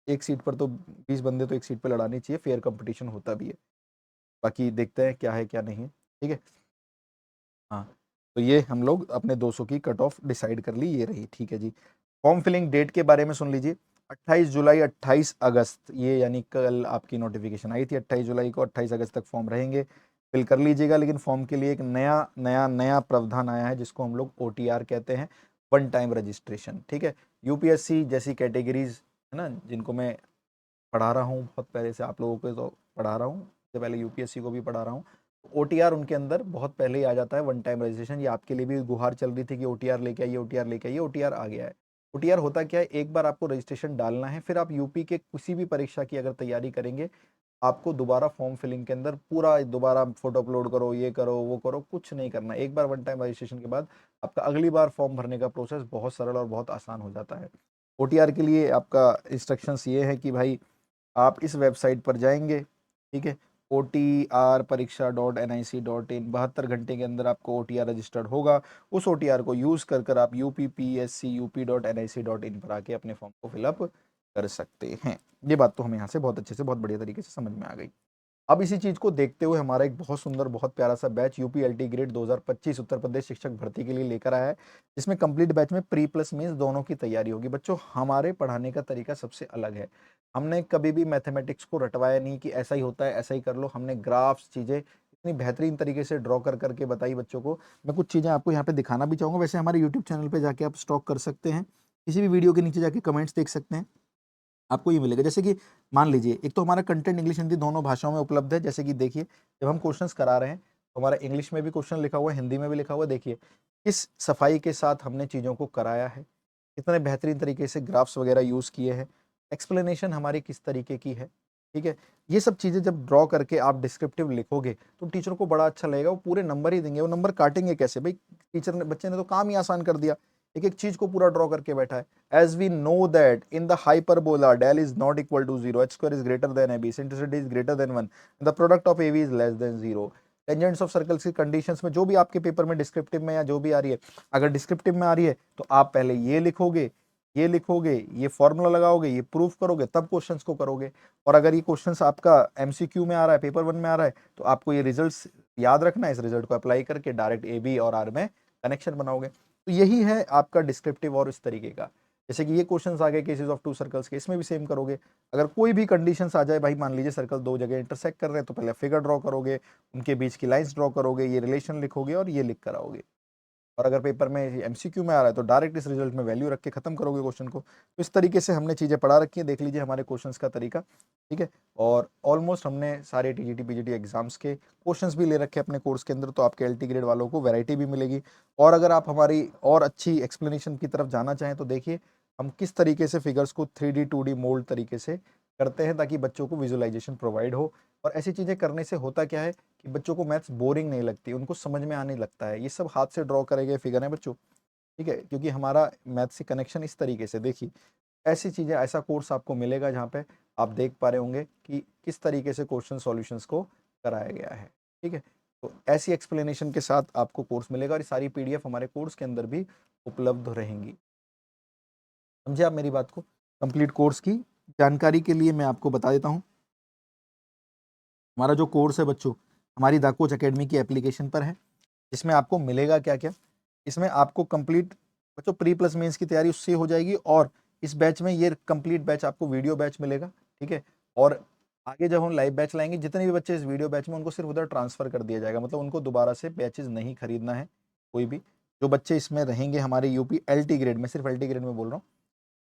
एक सीट पर तो 20 बंदे तो एक सीट पर लड़ानी चाहिए, फेयर कंपटीशन होता भी है। बाकी देखते हैं क्या है क्या नहीं है, ठीक है। हाँ, तो ये हम लोग अपने 200 की कट ऑफ डिसाइड कर ली, ये रही, ठीक है जी। फॉर्म फिलिंग डेट के बारे में सुन लीजिए। 28 जुलाई, 28 अगस्त, ये यानी कल आपकी नोटिफिकेशन आई थी 28 जुलाई को, 28 अगस्त तक फॉर्म रहेंगे। फिल कर लीजिएगा। लेकिन फॉर्म के लिए एक नया नया नया प्रावधान आया है, जिसको हम लोग ओटीआर कहते हैं, वन टाइम रजिस्ट्रेशन, ठीक है। यूपीएससी जैसी कैटेगरीज है ना, जिनको मैं पढ़ा रहा हूँ बहुत पहले से, आप लोगों को तो पढ़ा रहा हूँ, इससे पहले यूपीएससी को भी पढ़ा रहा हूँ। ओटीआर उनके अंदर बहुत पहले ही आ जाता है, वन टाइम रजिस्ट्रेशन। ये आपके लिए भी गुहार चल रही थी कि ओटीआर लेके आइए, ओटीआर लेके आइए, ओटीआर आ गया है। ओटीआर होता क्या है, एक बार आपको रजिस्ट्रेशन डालना है, फिर आप यूपी के किसी भी परीक्षा की अगर तैयारी करेंगे, आपको दोबारा फॉर्म फिलिंग के अंदर पूरा दोबारा फोटो अपलोड करो, ये करो वो करो, कुछ नहीं करना। एक बार वन टाइम रजिस्ट्रेशन के बाद आपका अगली बार फॉर्म भरने का प्रोसेस बहुत सरल और बहुत आसान हो जाता है। ओटीआर के लिए आपका इंस्ट्रक्शंस ये है कि भाई आप इस वेबसाइट पर जाएंगे, ठीक है, OTR Pariksha.nic.in 72 घंटे के अंदर आपको OTR रजिस्टर्ड होगा। उस OTR को यूज़ कर आप UPPSCUP.nic.in पर आके अपने फॉर्म को फिलअप कर सकते हैं। ये बात तो हमें यहाँ से बहुत अच्छे से, बहुत बढ़िया तरीके से समझ में आ गई। अब इसी चीज़ को देखते हुए हमारा एक बहुत सुंदर, बहुत प्यारा सा batch UPLT grade 2025 Uttar Pradesh शिक्षक भर्ती के लिए लेकर आया है, जिसमें कंप्लीट बैच में प्री प्लस मेंस दोनों की तैयारी होगी। बच्चों, हमारे पढ़ाने का तरीका सबसे अलग है। हमने कभी भी मैथमेटिक्स को रटवाया नहीं कि ऐसा ही होता है, ऐसा ही कर लो। हमने ग्राफ्स, चीज़ें इतनी बेहतरीन तरीके से ड्रॉ कर करके बताई बच्चों को। मैं कुछ चीज़ें आपको यहाँ पे दिखाना भी चाहूँगा। वैसे हमारे यूट्यूब चैनल पे जाके आप स्टॉक कर सकते हैं, किसी भी वीडियो के नीचे जाके कमेंट्स देख सकते हैं, आपको ये मिलेगा। जैसे कि मान लीजिए, एक तो हमारा कंटेंट इंग्लिश हिंदी दोनों भाषाओं में उपलब्ध है। जैसे कि देखिए, जब हम क्वेश्चंस करा रहे हैं तो हमारा इंग्लिश में भी क्वेश्चन लिखा हुआ है, हिंदी में भी लिखा हुआ है। देखिए किस सफाई के साथ हमने चीज़ों को कराया है, कितने बेहतरीन तरीके से ग्राफ्स वगैरह यूज़ किए हैं, एक्सप्लेनेशन हमारी किस तरीके की है, ठीक है। ये सब चीज़ें जब ड्रॉ करके आप डिस्क्रिप्टिव लिखोगे तो टीचर को बड़ा अच्छा लगेगा। वो पूरे नंबर ही देंगे। वो नंबर काटेंगे कैसे भाई? टीचर ने, बच्चे ने तो काम ही आसान कर दिया, एक एक चीज को पूरा ड्रॉ करके बैठा है। As we know that in the hyperbola del is not equal to 0, h square is greater than ab, eccentricity is greater than 1, the product of ab is less than 0। Tangents of circles की कंडीशंस में जो भी आपके पेपर में डिस्क्रिप्टिव में या जो भी आ रही है, अगर डिस्क्रिप्टिव में आ रही है तो आप पहले ये लिखोगे, ये लिखोगे, ये फॉर्मूला लगाओगे, ये प्रूफ करोगे, तब क्वेश्चंस को करोगे। और अगर ये क्वेश्चंस आपका एमसीक्यू में आ रहा है, पेपर 1 में आ रहा है, तो आपको ये रिजल्ट्स याद रखना है। इस रिजल्ट को अप्लाई करके डायरेक्ट ए बी और आर में कनेक्शन बनाओगे। तो यही है आपका डिस्क्रिप्टिव और इस तरीके का। जैसे कि ये क्वेश्चंस आ गए केसेस ऑफ टू सर्कल्स के, इसमें भी सेम करोगे। अगर कोई भी कंडीशंस आ जाए, भाई मान लीजिए सर्कल दो जगह इंटरसेक्ट कर रहे हैं, तो पहले फिगर ड्रॉ करोगे, उनके बीच की लाइंस ड्रॉ करोगे, ये रिलेशन लिखोगे और ये लिख कर आओगे। और अगर पेपर में एमसीक्यू में आ रहा है तो डायरेक्ट इस रिजल्ट में वैल्यू रख के खत्म करोगे क्वेश्चन को। तो इस तरीके से हमने चीज़ें पढ़ा रखी है। देख लीजिए हमारे क्वेश्चंस का तरीका, ठीक है। और ऑलमोस्ट हमने सारे टीजीटी पीजीटी एग्जाम्स के क्वेश्चंस भी ले रखे अपने कोर्स के अंदर, तो आपके एलटी ग्रेड वालों को वैरायटी भी मिलेगी। और अगर आप हमारी और अच्छी एक्सप्लेनेशन की तरफ जाना चाहें तो देखिए हम किस तरीके से फिगर्स को 3D 2D मोल्ड तरीके से करते हैं, ताकि बच्चों को विजुअलाइजेशन प्रोवाइड हो। और ऐसी चीज़ें करने से होता क्या है कि बच्चों को मैथ्स बोरिंग नहीं लगती, उनको समझ में आने लगता है। ये सब हाथ से ड्रॉ करे गए फिगर हैं बच्चों, ठीक है, क्योंकि हमारा मैथ्स से कनेक्शन इस तरीके से, देखिए ऐसी चीज़ें, ऐसा कोर्स आपको मिलेगा जहाँ पे आप देख पा रहे होंगे कि किस तरीके से क्वेश्चन सॉल्यूशंस को कराया गया है, ठीक है। तो ऐसी एक्सप्लेनेशन के साथ आपको कोर्स मिलेगा और ये सारी पीडीएफ हमारे कोर्स के अंदर भी उपलब्ध रहेंगी। समझे आप मेरी बात को? कंप्लीट कोर्स की जानकारी के लिए मैं आपको बता देता हूँ, हमारा जो कोर्स है बच्चों, हमारी द कोच अकेडमी की एप्लीकेशन पर है। इसमें आपको मिलेगा क्या क्या? इसमें आपको कंप्लीट बच्चों प्री प्लस मेंस की तैयारी उससे हो जाएगी। और इस बैच में ये कंप्लीट बैच आपको वीडियो बैच मिलेगा, ठीक है। और आगे जब हम लाइव बैच लाएंगे, जितने भी बच्चे इस वीडियो बैच में, उनको सिर्फ उधर ट्रांसफर कर दिया जाएगा। मतलब उनको दोबारा से बैचेज नहीं खरीदना है कोई भी। जो बच्चे इसमें रहेंगे हमारे यूपी एलटी ग्रेड में, सिर्फ एलटी ग्रेड में बोल रहा हूँ,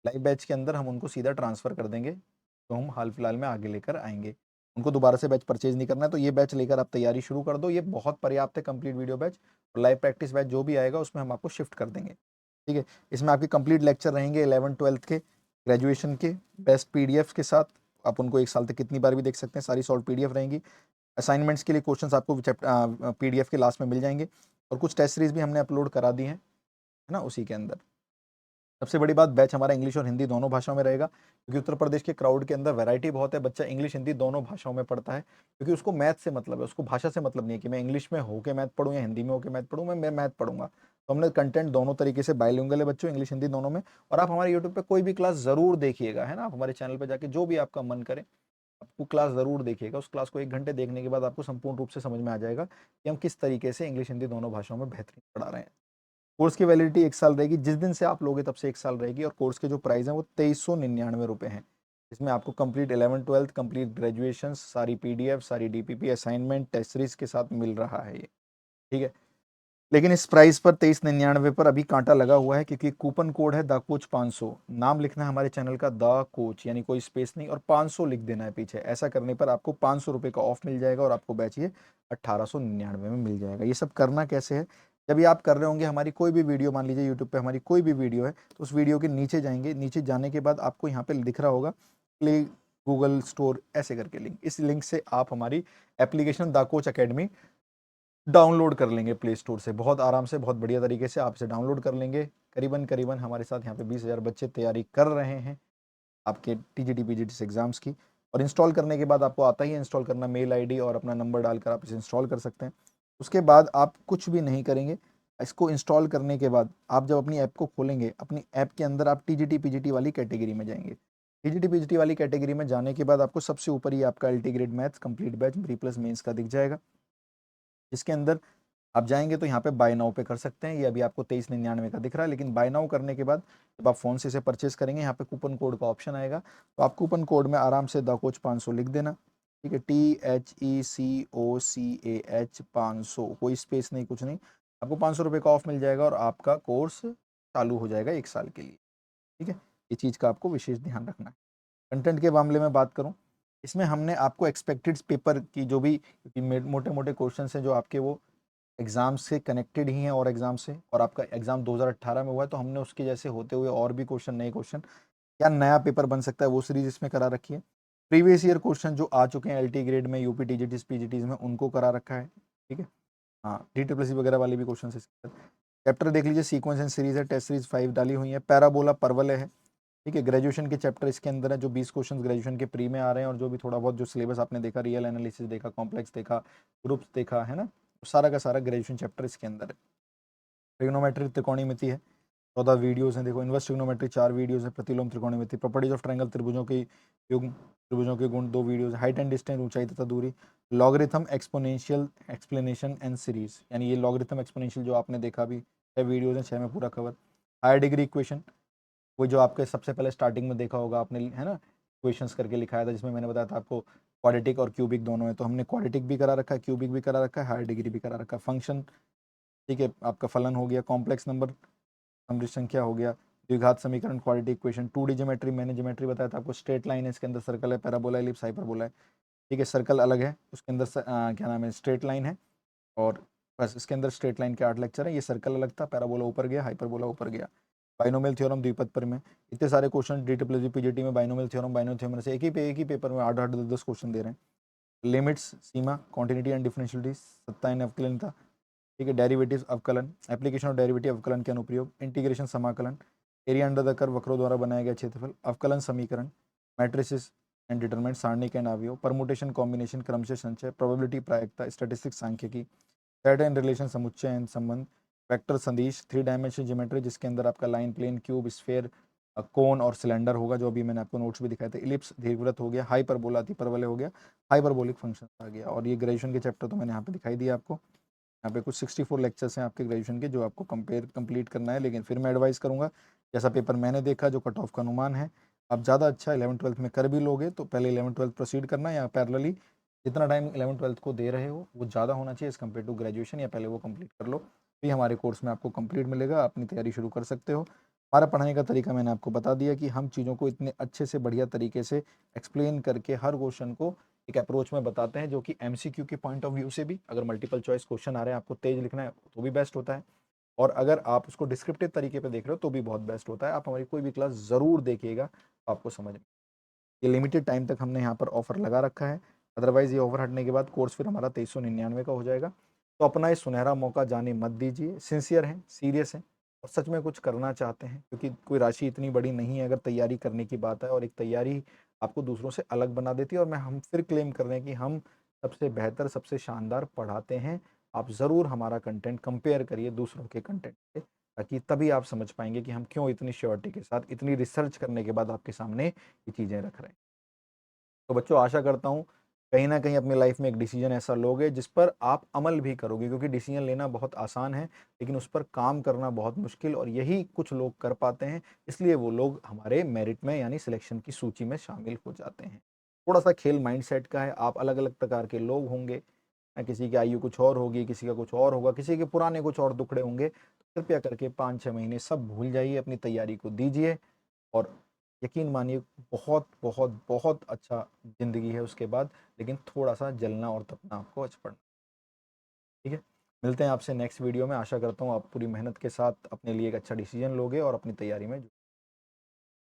लाइव बैच के अंदर हम उनको सीधा ट्रांसफर कर देंगे, तो हम हाल फिलहाल में आगे लेकर आएंगे। उनको दोबारा से बैच परचेज नहीं करना है, तो ये बैच लेकर आप तैयारी शुरू कर दो। ये बहुत पर्याप्त है, कंप्लीट वीडियो बैच। और लाइव प्रैक्टिस बैच जो भी आएगा उसमें हम आपको शिफ्ट कर देंगे, ठीक है। इसमें आपके कंप्लीट लेक्चर रहेंगे 11th-12th के, ग्रेजुएशन के, बेस्ट पीडीएफ के साथ। आप उनको एक साल तक कितनी बार भी देख सकते हैं, सारी सॉल्व पीडीएफ रहेंगी। असाइनमेंट्स के लिए क्वेश्चंस आपको पीडीएफ के लास्ट में मिल जाएंगे। और कुछ टेस्ट सीरीज भी हमने अपलोड करा दी हैं, है ना, उसी के अंदर। सबसे बड़ी बात, बैच हमारा इंग्लिश और हिंदी दोनों भाषाओं में रहेगा, क्योंकि उत्तर प्रदेश के क्राउड के अंदर वैरायटी बहुत है। बच्चा इंग्लिश हिंदी दोनों भाषाओं में पढ़ता है, क्योंकि उसको मैथ से मतलब है, उसको भाषा से मतलब नहीं है कि मैं इंग्लिश में होके मैथ पढ़ूँ या हिंदी में होके मैथ पढ़ूँ। मैं मैथ पढ़ूंगा। तो हमने कंटेंट दोनों तरीके से बाइलिंगुअल है बच्चों, इंग्लिश हिंदी दोनों में। और आप हमारे यूट्यूब पे कोई भी क्लास जरूर देखिएगा, है ना। आप हमारे चैनल पर जाके जो भी आपका मन करे, आपको क्लास जरूर देखिएगा। उस क्लास को 1 घंटे देखने के बाद आपको संपूर्ण रूप से समझ में आ जाएगा कि हम किस तरीके से इंग्लिश हिंदी दोनों भाषाओं में बेहतरीन पढ़ा रहे हैं। कोर्स की वैलिडिटी 1 साल रहेगी, जिस दिन से आप लोगे तब से 1 साल रहेगी। और कोर्स के जो प्राइस हैं वो 2399 रुपये हैं। इसमें आपको कंप्लीट 11th-12th, कंप्लीट ग्रेजुएशन, सारी पीडीएफ, सारी डीपीपी, असाइनमेंट, टेस्ट सीरीज के साथ मिल रहा है ये, ठीक है। लेकिन इस प्राइस पर 2399 पर अभी कांटा लगा हुआ है, क्योंकि कूपन कोड है द कोच 500। नाम लिखना है हमारे चैनल का द कोच, यानी कोई स्पेस नहीं, और 500 लिख देना है पीछे। ऐसा करने पर आपको 500 रुपये का ऑफ मिल जाएगा और आपको बैच ये 1899 में मिल जाएगा। ये सब करना कैसे है? जब ये आप कर रहे होंगे, हमारी कोई भी वीडियो, मान लीजिए यूट्यूब पे हमारी कोई भी वीडियो है, तो उस वीडियो के नीचे जाएंगे। नीचे जाने के बाद आपको यहाँ पे दिख रहा होगा प्ले गूगल स्टोर ऐसे करके लिंक, इस लिंक से आप हमारी application the coach academy download कर लेंगे प्ले स्टोर से। बहुत आराम से, बहुत बढ़िया तरीके से आप इसे डाउनलोड कर लेंगे। करीबन करीबन हमारे साथ यहाँ पे 20,000 बच्चे तैयारी कर रहे हैं आपके टीजीटी पीजीटी एग्जाम्स की। और इंस्टॉल करने के बाद आपको आता ही है इंस्टॉल करना, मेल आईडी और अपना नंबर डालकर आप इसे इंस्टॉल कर सकते हैं। उसके बाद आप कुछ भी नहीं करेंगे। इसको इंस्टॉल करने के बाद आप जब अपनी ऐप को खोलेंगे, अपनी ऐप के अंदर आप टीजीटी पीजीटी वाली कैटेगरी में जाएंगे। टीजीटी पीजीटी वाली कैटेगरी में जाने के बाद आपको सबसे ऊपर ही आपका LT grade maths complete batch pre plus mains का दिख जाएगा, जिसके अंदर आप जाएंगे तो यहाँ पे बाय नाउ पे कर सकते हैं। ये अभी आपको 2399 का दिख रहा है, लेकिन बाय नाउ करने के बाद जब आप फ़ोन से इसे परचेस करेंगे, यहाँ पे कूपन कोड का ऑप्शन आएगा, तो आप कूपन कोड में आराम से द कोच 500 लिख देना। ठीक है, THECOCAH 500, कोई स्पेस नहीं, कुछ नहीं। आपको 500 रुपये का ऑफ मिल जाएगा और आपका कोर्स चालू हो जाएगा 1 साल के लिए। ठीक है, ये चीज़ का आपको विशेष ध्यान रखना है। कंटेंट के मामले में बात करूँ, इसमें हमने आपको एक्सपेक्टेड पेपर की जो भी, क्योंकि मोटे मोटे क्वेश्चन हैं जो आपके वो एग्ज़ाम से कनेक्टेड ही हैं और एग्ज़ाम से, और आपका एग्ज़ाम 2018 में हुआ है, तो हमने उसके जैसे होते हुए और भी क्वेश्चन, नए क्वेश्चन, क्या नया पेपर बन सकता है, वो सीरीज़ इसमें करा रखी है। प्रीवियस ईयर क्वेश्चन जो आ चुके हैं एलटी ग्रेड में, यूपी टीजीटीज पीजीटीज में, उनको करा रखा है। ठीक है, हाँ, DSSC वगैरह वाले भी क्वेश्चन इसके अंदर। चैप्टर देख लीजिए, सीक्वेंस एंड सीरीज है, टेस्ट सीरीज 5 डाली हुई है, पैराबोला परवलय है। ठीक है, ग्रेजुएशन के चैप्टर इसके अंदर है, जो 20 क्वेश्चन ग्रेजुएशन के प्री में आ रहे हैं, और जो भी थोड़ा बहुत जो सिलेबस आपने देखा, रियल एनालिसिस देखा, कॉम्प्लेक्स देखा, ग्रुप्स देखा है ना, सारा का सारा ग्रेजुएशन चैप्टर इसके अंदर है। ट्रिग्नोमेट्री त्रिकोणमिति है, 14 वीडियोस हैं। देखो, इनवर्स ट्रिग्नोमेट्री 4 वीडियोस है, प्रतिलोम त्रिकोणमिति, प्रॉपर्टीज ऑफ ट्रायंगल, त्रिभुजों के युग्म, त्रिभुजों के गुण 2 वीडियोस, हाइट एंड डिस्टेंस, ऊंचाई तथा दूरी, logarithm, exponential, explanation and series, यानी ये लॉगरिथम एक्सपोनेंशियल जो आपने देखा भी, 6 वीडियोस हैं, 6 में पूरा कवर। हायर डिग्री इक्वेशन, वो जो आपके सबसे पहले स्टार्टिंग में देखा होगा आपने, है ना, इक्वेशंस करके लिखाया था, जिसमें मैंने बताया था आपको क्वाड्रेटिक और क्यूबिक दोनों है, तो हमने क्वाड्रेटिक भी करा रखा है, क्यूबिक भी करा रखा है, हायर डिग्री भी करा रखा है। फंक्शन, ठीक है, आपका फलन हो गया, कॉम्प्लेक्स नंबर, समृद्ध संख्या हो गया, द्विघात समीकरण, क्वाड्रेटिक इक्वेशन, 2D ज्योमेट्री, मैंने ज्योमेट्री बताया था आपको, स्ट्रेट लाइन है, इसके अंदर सर्कल है, पैराबोला, एलिप्स, हाइपरबोला है। ठीक है, सर्कल अलग है, उसके अंदर क्या नाम है, स्ट्रेट लाइन है, और बस इसके अंदर स्ट्रेट लाइन के 8 लेक्चर है। ये सर्कल अलग था, पैराबोला ऊपर गया, हाइपरबोला ऊपर गया। बाइनोमियल थ्योरम द्विपद पर में इतने सारे क्वेश्चन, DSSC पीजीटी में बाइनोमियल थ्योरम से एक ही पेपर में 8-8 10 क्वेश्चन दे रहे हैं। लिमिट्स, सीमा, कॉन्टिन्यूटी एंड डिफरेंशियलिटी, सत्ता एंड अवकलनता। ठीक है, डेरिवेटिव अवकलन, एप्लीकेशन ऑफ डेरिवेटिव अवकलन के अनुप्रयोग, इंटीग्रेशन समाकलन, एरिया अंडर द कर्व, वक्रों द्वारा बनाया गया क्षेत्रफल, अवकलन समीकरण, मैट्रिसेस एंड डिटरमिनेंट, सारणी एंड अवयव, परमुटेशन, कॉम्बिनेशन, क्रम से संचय, प्रोबेबिलिटी, प्रायिकता, स्टैटिस्टिक्स, सांख्यिकी, सेट एंड रिलेशन, समुच्चय एंड संबंध, वेक्टर सदिश, 3 डायमेंशन ज्योमेट्री, जिसके अंदर आपका लाइन, प्लेन, क्यूब, स्फेयर, कोन और सिलेंडर होगा, जो अभी मैंने आपको नोट्स भी दिखाए थे। इलिप्स, दीर्घवृत्त हो गया, हाइपरबोला, अतिपरवलय हो गया, हाइपरबोलिक फंक्शन आ गया। और ये ग्रेजुएशन के चैप्टर तो मैंने यहाँ पे दिखाई दिया आपको। यहाँ पे कुछ 64 लेक्चर्स हैं आपके ग्रेजुएशन के, जो आपको कंप्लीट करना है। लेकिन फिर मैं एडवाइस करूँगा, जैसा पेपर मैंने देखा, जो कट ऑफ का अनुमान है, आप ज़्यादा अच्छा 11th-12th में कर भी लोगे, तो पहले 11th-12th प्रोसीड करना, या पैरेलली जितना टाइम 11th-12th को दे रहे हो वो ज़्यादा होना चाहिए एज़ कम्पेयर टू ग्रेजुएशन, या पहले वो कंप्लीट कर लो, तो ये हमारे कोर्स में आपको कंप्लीट मिलेगा, अपनी तैयारी शुरू कर सकते हो। हमारा पढ़ाने का तरीका मैंने आपको बता दिया कि हम चीज़ों को इतने अच्छे से, बढ़िया तरीके से एक्सप्लेन करके हर क्वेश्चन को एक अप्रोच में बताते हैं, जो कि एमसीक्यू के पॉइंट ऑफ व्यू से भी, अगर मल्टीपल चॉइस क्वेश्चन आ रहे हैं, आपको तेज लिखना है तो भी बेस्ट होता है, और अगर आप उसको डिस्क्रिप्टिव तरीके पे देख रहे हो तो भी बहुत बेस्ट होता है। आप हमारी कोई भी क्लास ज़रूर देखिएगा, तो आपको समझ में। ये लिमिटेड टाइम तक हमने यहाँ पर ऑफर लगा रखा है, अदरवाइज ये ऑफर हटने के बाद कोर्स फिर हमारा 2399 का हो जाएगा। तो अपना ये सुनहरा मौका जाने मत दीजिए। सिंसियर हैं, सीरियस हैं, और सच में कुछ करना चाहते हैं, क्योंकि कोई राशि इतनी बड़ी नहीं है अगर तैयारी करने की बात है, और एक तैयारी आपको दूसरों से अलग बना देती है। और मैं हम फिर क्लेम कर रहे हैं कि हम सबसे बेहतर, सबसे शानदार पढ़ाते हैं। आप ज़रूर हमारा कंटेंट कंपेयर करिए दूसरों के कंटेंट से, ताकि तभी आप समझ पाएंगे कि हम क्यों इतनी श्योरिटी के साथ, इतनी रिसर्च करने के बाद आपके सामने ये चीज़ें रख रहे हैं। तो बच्चों, आशा करता हूँ कहीं न कहीं अपनी लाइफ में एक डिसीजन ऐसा लोगे जिस पर आप अमल भी करोगे, क्योंकि डिसीजन लेना बहुत आसान है, लेकिन उस पर काम करना बहुत मुश्किल, और यही कुछ लोग कर पाते हैं, इसलिए वो लोग हमारे मेरिट में, यानी सिलेक्शन की सूची में शामिल हो जाते हैं। थोड़ा-सा खेल माइंडसेट का है, आप अलग-अलग प्रकार के लोग होंगे, किसी की आयु कुछ और होगी, किसी का कुछ और होगा, किसी के पुराने कुछ और दुखड़े होंगे। तो कृपया करके 5-6 महीने सब भूल जाइए, अपनी तैयारी को दीजिए, और यकीन मानिए बहुत, बहुत, बहुत अच्छा ज़िंदगी है उसके बाद, लेकिन थोड़ा-सा जलना और तपना आपको आज पड़ना। ठीक है? मिलते हैं आपसे नेक्स्ट वीडियो में। आशा करता हूँ आप पूरी मेहनत के साथ अपने लिए एक अच्छा डिसीजन लोगे और अपनी तैयारी में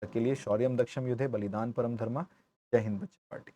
के लिए शौर्यम दक्षम युधे बलिदान परम धर्मा। जय हिंद बच्चे पार्टी।